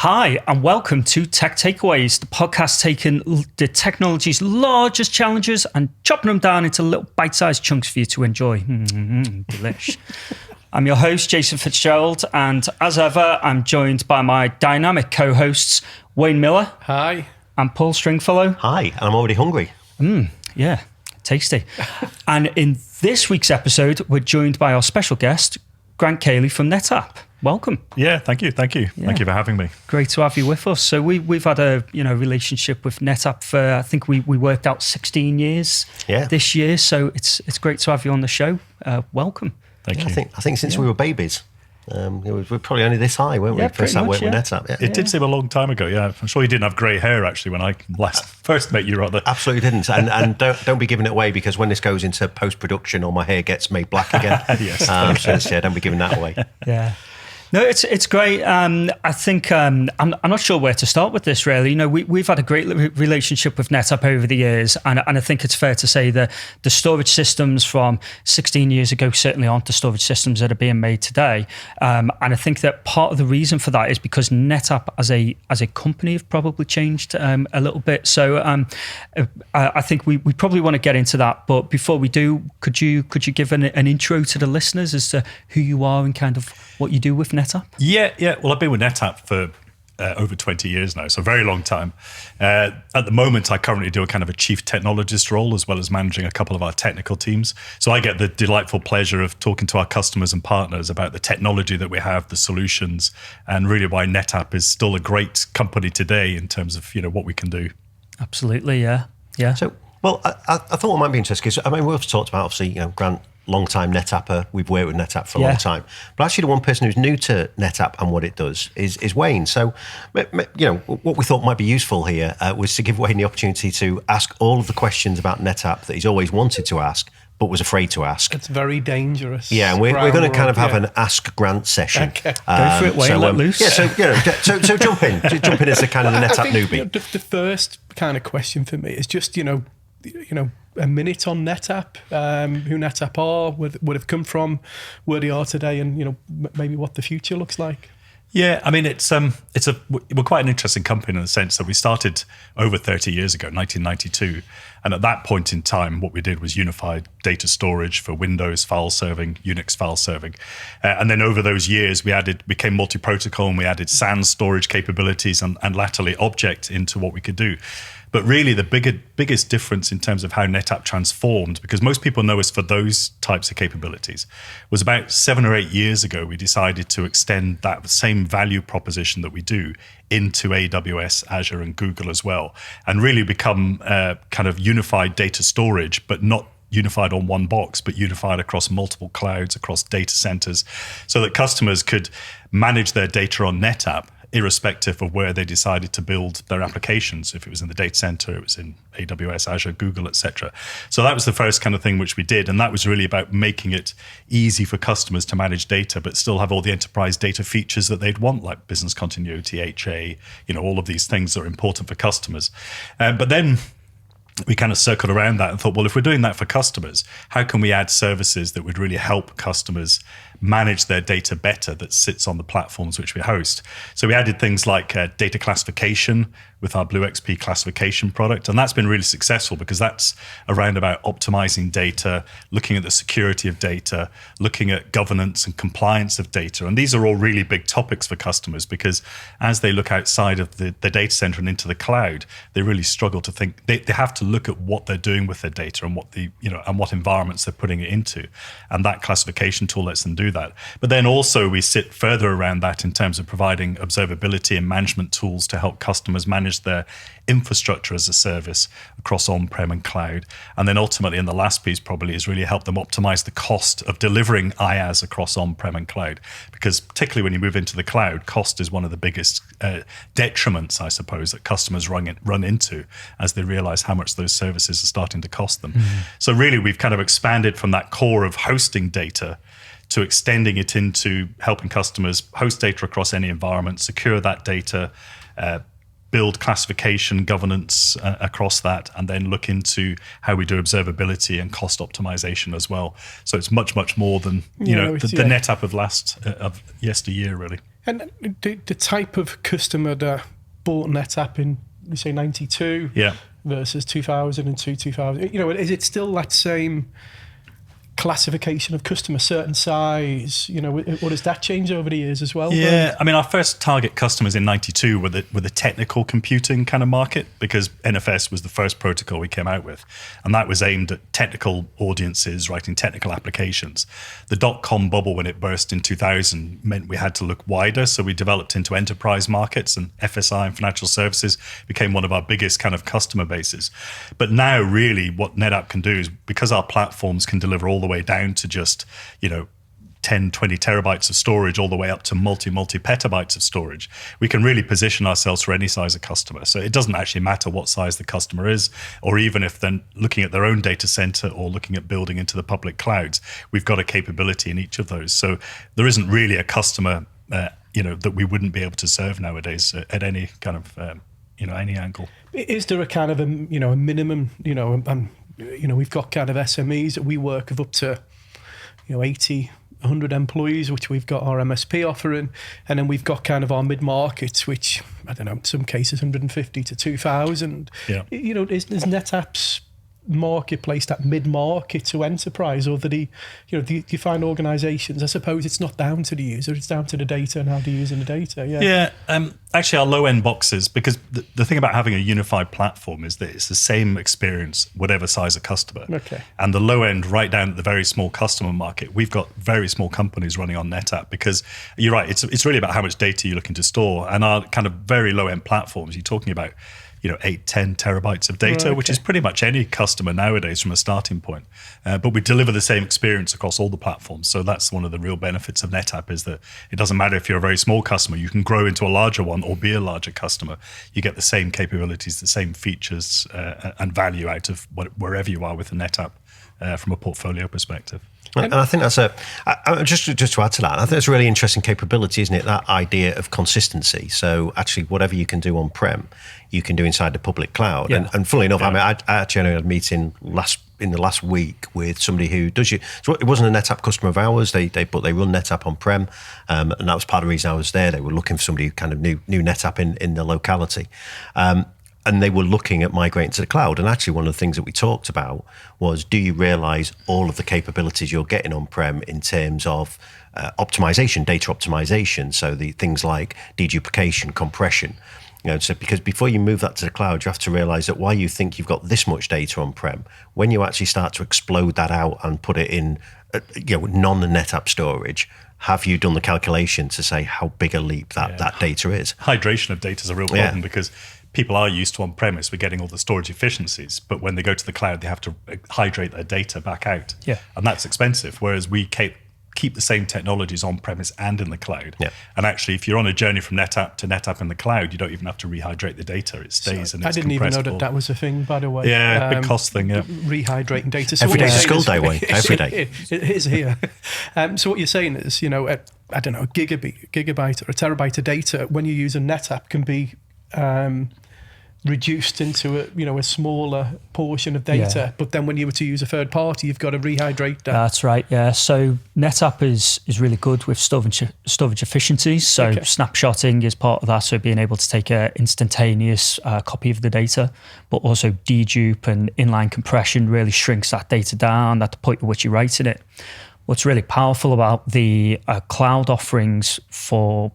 Hi, and welcome to Tech Takeaways, the podcast taking the technology's largest challenges and chopping them down into little bite-sized chunks for you to enjoy. Delish. I'm your host, Jason Fitzgerald, and as ever, I'm joined by my dynamic co-hosts, Wayne Miller. Hi. And Paul Stringfellow. Hi, I'm already hungry. Yeah, tasty. And in this week's episode, we're joined by our special guest, Grant Caley from NetApp. Welcome. Yeah, thank you. Thank you for having me. Great to have you with us. So we've had a relationship with NetApp for, I think we worked out 16 years this year. So it's great to have you on the show. Welcome. Thank you. I think since we were babies. We're probably only this high, weren't we? First time working with NetApp. It did seem a long time ago, yeah. I'm sure you didn't have grey hair, actually, when I first met you, rather. Absolutely didn't. And don't be giving it away, because when this goes into post-production, all my hair gets made black again. Yes. So don't be giving that away. Yeah. No, it's great. I think I'm not sure where to start with this, really. We've had a great relationship with NetApp over the years, and I think it's fair to say that the storage systems from 16 years ago certainly aren't the storage systems that are being made today. And I think that part of the reason for that is because NetApp as a company have probably changed a little bit. So I think we probably want to get into that. But before we do, could you give an intro to the listeners as to who you are and kind of what you do with NetApp? Yeah. Well, I've been with NetApp for over 20 years now, so a very long time. At the moment, I currently do a kind of a chief technologist role, as well as managing a couple of our technical teams. So I get the delightful pleasure of talking to our customers and partners about the technology that we have, the solutions, and really why NetApp is still a great company today in terms of what we can do. Absolutely, yeah. So, well, I thought what might be interesting, because we've talked about, obviously, Grant, long-time NetApper. We've worked with NetApp for a long time. But actually, the one person who's new to NetApp and what it does is Wayne. So, what we thought might be useful here was to give Wayne the opportunity to ask all of the questions about NetApp that he's always wanted to ask, but was afraid to ask. It's very dangerous. Yeah, and we're going to kind of have an Ask Grant session. Okay. Go for it, Wayne, let loose. Yeah, so jump in. Jump in as the kind of the NetApp newbie. The first kind of question for me is just, a minute on NetApp, who NetApp are, where they've come from, where they are today, and maybe what the future looks like. Yeah, I mean we're quite an interesting company in the sense that we started over 30 years ago, 1992, and at that point in time, what we did was unified data storage for Windows file serving, Unix file serving, and then over those years we became multi-protocol, and we added SAN storage capabilities and latterly object into what we could do. But really, the biggest difference in terms of how NetApp transformed, because most people know us for those types of capabilities, was about 7 or 8 years ago, we decided to extend that same value proposition that we do into AWS, Azure, and Google as well, and really become kind of unified data storage, but not unified on one box, but unified across multiple clouds, across data centers, so that customers could manage their data on NetApp irrespective of where they decided to build their applications. If it was in the data center, it was in AWS, Azure, Google, etc. So that was the first kind of thing which we did. And that was really about making it easy for customers to manage data, but still have all the enterprise data features that they'd want, like business continuity, HA, all of these things that are important for customers. But then we kind of circled around that and thought, well, if we're doing that for customers, how can we add services that would really help customers manage their data better that sits on the platforms which we host? So we added things like data classification with our Blue XP classification product. And that's been really successful because that's around about optimizing data, looking at the security of data, looking at governance and compliance of data. And these are all really big topics for customers because as they look outside of the data center and into the cloud, they really struggle to think. They have to look at what they're doing with their data and what environments they're putting it into. And that classification tool lets them do that. But then also we sit further around that in terms of providing observability and management tools to help customers manage their infrastructure as a service across on-prem and cloud. And then ultimately, and the last piece probably is really help them optimize the cost of delivering IaaS across on-prem and cloud. Because particularly when you move into the cloud, cost is one of the biggest detriments, I suppose, that customers run into as they realize how much those services are starting to cost them. Mm-hmm. So really, we've kind of expanded from that core of hosting data to extending it into helping customers host data across any environment, secure that data, build classification governance across that, and then look into how we do observability and cost optimization as well. So it's much, much more than the NetApp of yesteryear, really. And the type of customer that bought NetApp in, we say 92 versus 2002, 2000, is it still that same classification of customer, certain size, or does that change over the years as well? Yeah, I mean, our first target customers in 92 were the technical computing kind of market, because NFS was the first protocol we came out with. And that was aimed at technical audiences, writing technical applications. The dot-com bubble, when it burst in 2000, meant we had to look wider. So we developed into enterprise markets, and FSI and financial services became one of our biggest kind of customer bases. But now really what NetApp can do is, because our platforms can deliver all the way down to just 10, 20 terabytes of storage, all the way up to multi petabytes of storage, we can really position ourselves for any size of customer. So it doesn't actually matter what size the customer is, or even if they're looking at their own data center or looking at building into the public clouds, we've got a capability in each of those. So there isn't really a customer that we wouldn't be able to serve nowadays at any kind of any angle. Is there a kind of a minimum, we've got kind of SMEs that we work with up to 80, 100 employees, which we've got our MSP offering, and then we've got kind of our mid-markets, which, I don't know, in some cases 150 to 2,000. Yeah. Is NetApp's marketplace that mid-market to enterprise, or do you find organizations, I suppose it's not down to the user, it's down to the data and how they're using the data? Actually, our low-end boxes, because the thing about having a unified platform is that it's the same experience whatever size of customer. Okay. And the low end, right down at the very small customer market, we've got very small companies running on NetApp, because you're right, it's really about how much data you're looking to store. And our kind of very low-end platforms, you're talking about 8, 10 terabytes of data, which is pretty much any customer nowadays from a starting point. But we deliver the same experience across all the platforms. So that's one of the real benefits of NetApp, is that it doesn't matter if you're a very small customer, you can grow into a larger one or be a larger customer. You get the same capabilities, the same features and value out of wherever you are with the NetApp from a portfolio perspective. And I think that's just to add to that, I think it's a really interesting capability, isn't it? That idea of consistency. So actually, whatever you can do on-prem, you can do inside the public cloud. Yeah. And funnily enough, I mean, I actually had a meeting in the last week with somebody who does so it wasn't a NetApp customer of ours. They run NetApp on-prem, and that was part of the reason I was there. They were looking for somebody who kind of knew NetApp in the locality. And they were looking at migrating to the cloud. And actually, one of the things that we talked about was, do you realize all of the capabilities you're getting on-prem in terms of optimization, data optimization? So the things like deduplication, compression. So because before you move that to the cloud, you have to realize that while you think you've got this much data on-prem, when you actually start to explode that out and put it in non-NetApp storage, have you done the calculation to say how big a leap that data is? Hydration of data is a real problem because people are used to on-premise, we're getting all the storage efficiencies, but when they go to the cloud, they have to hydrate their data back out. Yeah. And that's expensive, whereas we keep the same technologies on-premise and in the cloud. Yeah. And actually, if you're on a journey from NetApp to NetApp in the cloud, you don't even have to rehydrate the data. It stays and it's I didn't even know compressible. that was a thing, by the way. Yeah, big cost thing, Rehydrating data. So every day's a school day, Wayne. Every day. It is here. So what you're saying is, I don't know, a gigabyte or a terabyte of data, when you use a NetApp, can be reduced into a smaller portion of data, but then when you were to use a third party, you've got to rehydrate that. That's right, yeah. So NetApp is really good with storage efficiencies. So snapshotting is part of that. So being able to take an instantaneous copy of the data, but also dedupe and inline compression really shrinks that data down at the point at which you're writing it. What's really powerful about the cloud offerings for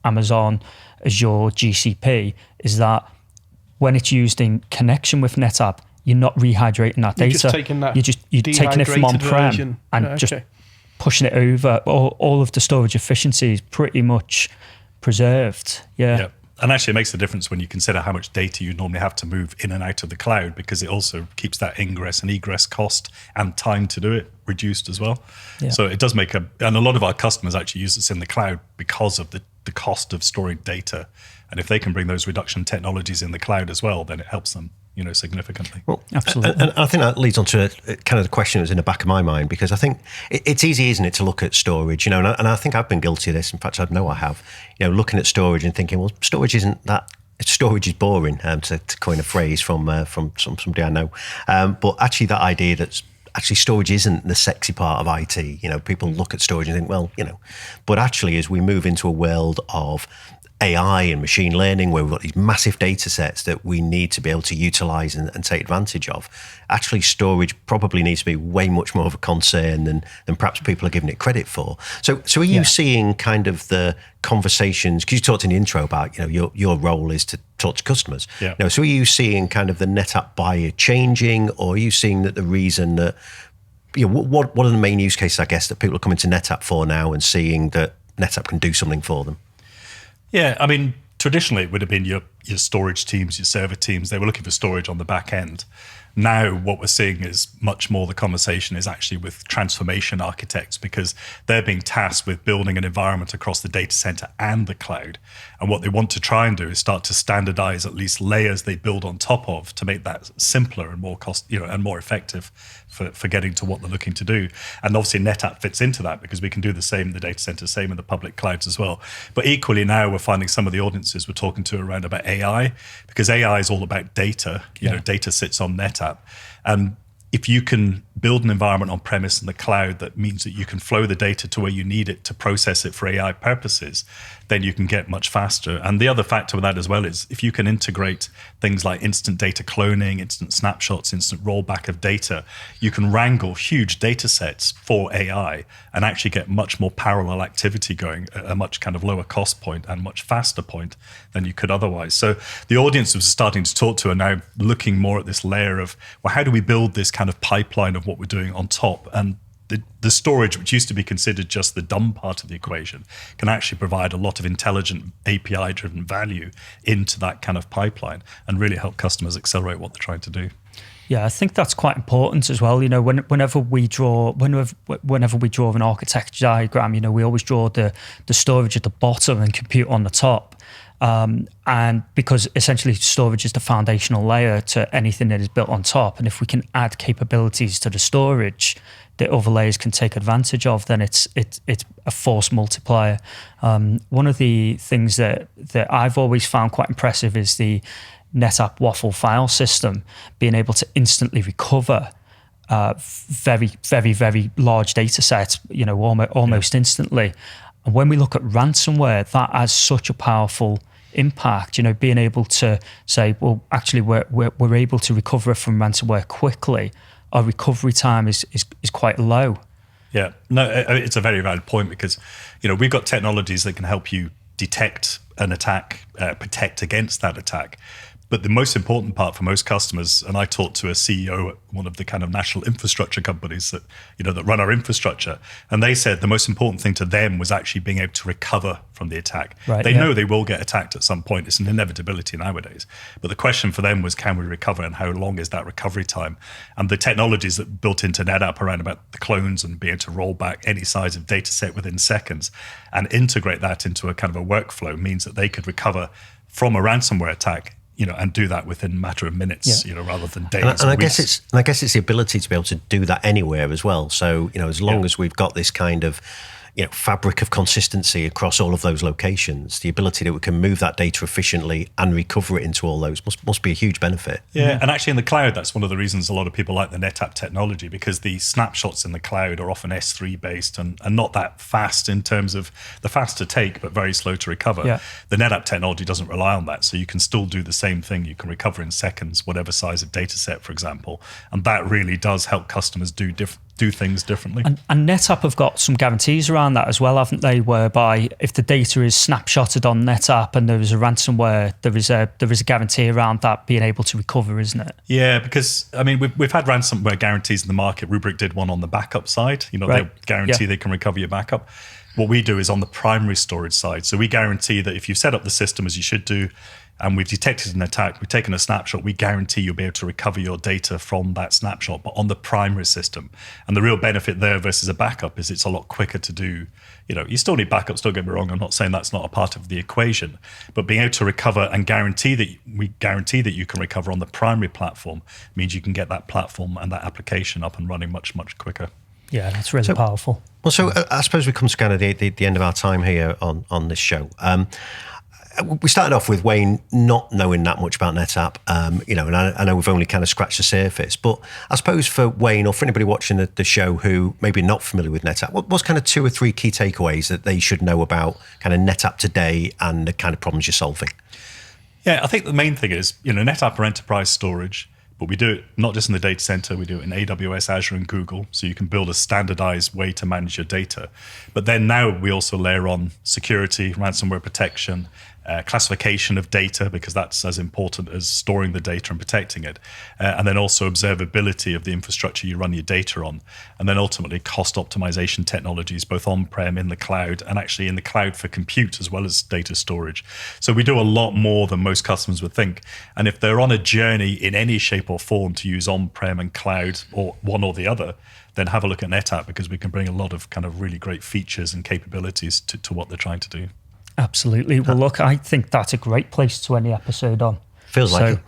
Amazon, Azure, GCP is that when it's used in connection with NetApp, you're not rehydrating that data. You're taking it from on-prem and just pushing it over. All of the storage efficiency is pretty much preserved. Yeah. And actually, it makes a difference when you consider how much data you normally have to move in and out of the cloud, because it also keeps that ingress and egress cost and time to do it reduced as well. Yeah. So it does make and a lot of our customers actually use this in the cloud because of the cost of storing data. And if they can bring those reduction technologies in the cloud as well, then it helps them, significantly. Well, absolutely. And I think that leads on to kind of the question that was in the back of my mind, because I think it's easy, isn't it, to look at storage, and I think I've been guilty of this. In fact, I know I have, looking at storage and thinking, well, storage is boring, to coin a phrase from somebody I know. But actually that idea that actually storage isn't the sexy part of IT. You know, people look at storage and think, well, you know, but actually as we move into a world of AI and machine learning, where we've got these massive data sets that we need to be able to utilize and take advantage of, actually storage probably needs to be way much more of a concern than perhaps people are giving it credit for. So are you seeing kind of the conversations, because you talked in the intro about, you know, your role is to talk to customers. Yeah. You know, so are you seeing kind of the NetApp buyer changing, or are you seeing that the reason that, you know, what are the main use cases, I guess, that people are coming to NetApp for now and seeing that NetApp can do something for them? Yeah, I mean, traditionally it would have been your storage teams, your server teams. They were looking for storage on the back end. Now what we're seeing is much more the conversation is actually with transformation architects, because they're being tasked with building an environment across the data center and the cloud. And what they want to try and do is start to standardize at least layers they build on top of to make that simpler and more cost, you know, and more effective for getting to what they're looking to do. And obviously NetApp fits into that, because we can do the same in the data center, same in the public clouds as well. But equally now we're finding some of the audiences we're talking to around about AI, because AI is all about data. You know, data sits on NetApp. And if you can build an environment on premise in the cloud that means that you can flow the data to where you need it to process it for AI purposes, then you can get much faster. And the other factor with that as well is if you can integrate things like instant data cloning, instant snapshots, instant rollback of data, you can wrangle huge data sets for AI and actually get much more parallel activity going at a much kind of lower cost point and much faster point than you could otherwise. So the audience we're starting to talk to are now looking more at this layer of, well, how do we build this kind of pipeline of what we're doing on top? And the storage, which used to be considered just the dumb part of the equation, can actually provide a lot of intelligent API-driven value into that kind of pipeline and really help customers accelerate what they're trying to do. Yeah, I think that's quite important as well. You know, whenever we draw an architecture diagram, you know, we always draw the storage at the bottom and compute on the top. And because essentially storage is the foundational layer to anything that is built on top. And if we can add capabilities to the storage that other layers can take advantage of, then it's a force multiplier. One of the things that I've always found quite impressive is the NetApp waffle file system, being able to instantly recover very, very, very large data sets, you know, almost instantly. And when we look at ransomware, that has such a powerful impact, you know, being able to say, well, actually we're able to recover from ransomware quickly. Our recovery time is quite low. Yeah, no, it's a very valid point, because, you know, we've got technologies that can help you detect an attack, protect against that attack. But the most important part for most customers, and I talked to a CEO at one of the kind of national infrastructure companies that, you know, that run our infrastructure, and they said the most important thing to them was actually being able to recover from the attack. Right, they know they will get attacked at some point. It's an inevitability nowadays. But the question for them was, can we recover, and how long is that recovery time? And the technologies that built into NetApp around about the clones and being able to roll back any size of data set within seconds and integrate that into a kind of a workflow means that they could recover from a ransomware attack, you know, and do that within a matter of minutes, you know, rather than days. And I guess it's the ability to be able to do that anywhere as well. So, you know, as long as we've got this kind of, you know, fabric of consistency across all of those locations, the ability that we can move that data efficiently and recover it into all those must be a huge benefit. Yeah, and actually in the cloud, that's one of the reasons a lot of people like the NetApp technology, because the snapshots in the cloud are often S3 based and not that fast in terms of the fast to take, but very slow to recover. Yeah. The NetApp technology doesn't rely on that, so you can still do the same thing. You can recover in seconds, whatever size of data set, for example, and that really does help customers do things differently. And NetApp have got some guarantees around that as well, haven't they? Whereby if the data is snapshotted on NetApp and there is a ransomware, there is a guarantee around that being able to recover, isn't it? Yeah, because I mean we've had ransomware guarantees in the market. Rubrik did one on the backup side. You know, they guarantee they can recover your backup. What we do is on the primary storage side. So we guarantee that if you set up the system as you should do, and we've detected an attack, we've taken a snapshot, we guarantee you'll be able to recover your data from that snapshot, but on the primary system. And the real benefit there versus a backup is it's a lot quicker to do. You know, you still need backups, don't get me wrong, I'm not saying that's not a part of the equation, but being able to recover and guarantee that you can recover on the primary platform means you can get that platform and that application up and running much, much quicker. Yeah, that's really powerful. Well, so I suppose we come to kind of the end of our time here on this show. we started off with Wayne not knowing that much about NetApp, and I know we've only kind of scratched the surface, but I suppose for Wayne or for anybody watching the show who maybe not familiar with NetApp, what's kind of 2 or 3 key takeaways that they should know about kind of NetApp today and the kind of problems you're solving? Yeah, I think the main thing is, NetApp are enterprise storage, but we do it not just in the data center, we do it in AWS, Azure, and Google. So you can build a standardized way to manage your data. But then now we also layer on security, ransomware protection, classification of data, because that's as important as storing the data and protecting it. And then also observability of the infrastructure you run your data on. And then ultimately cost optimization technologies, both on-prem, in the cloud, and actually in the cloud for compute as well as data storage. So we do a lot more than most customers would think. And if they're on a journey in any shape or form to use on-prem and cloud, or one or the other, then have a look at NetApp, because we can bring a lot of kind of really great features and capabilities to what they're trying to do. Absolutely. Well, look, I think that's a great place to end the episode on. Feels like it.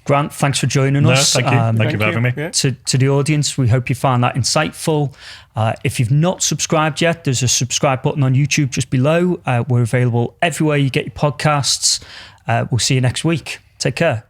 Grant, thanks for joining us. Thank you. Thank you for having me. Yeah. To the audience, we hope you found that insightful. If you've not subscribed yet, there's a subscribe button on YouTube just below. We're available everywhere you get your podcasts. We'll see you next week. Take care.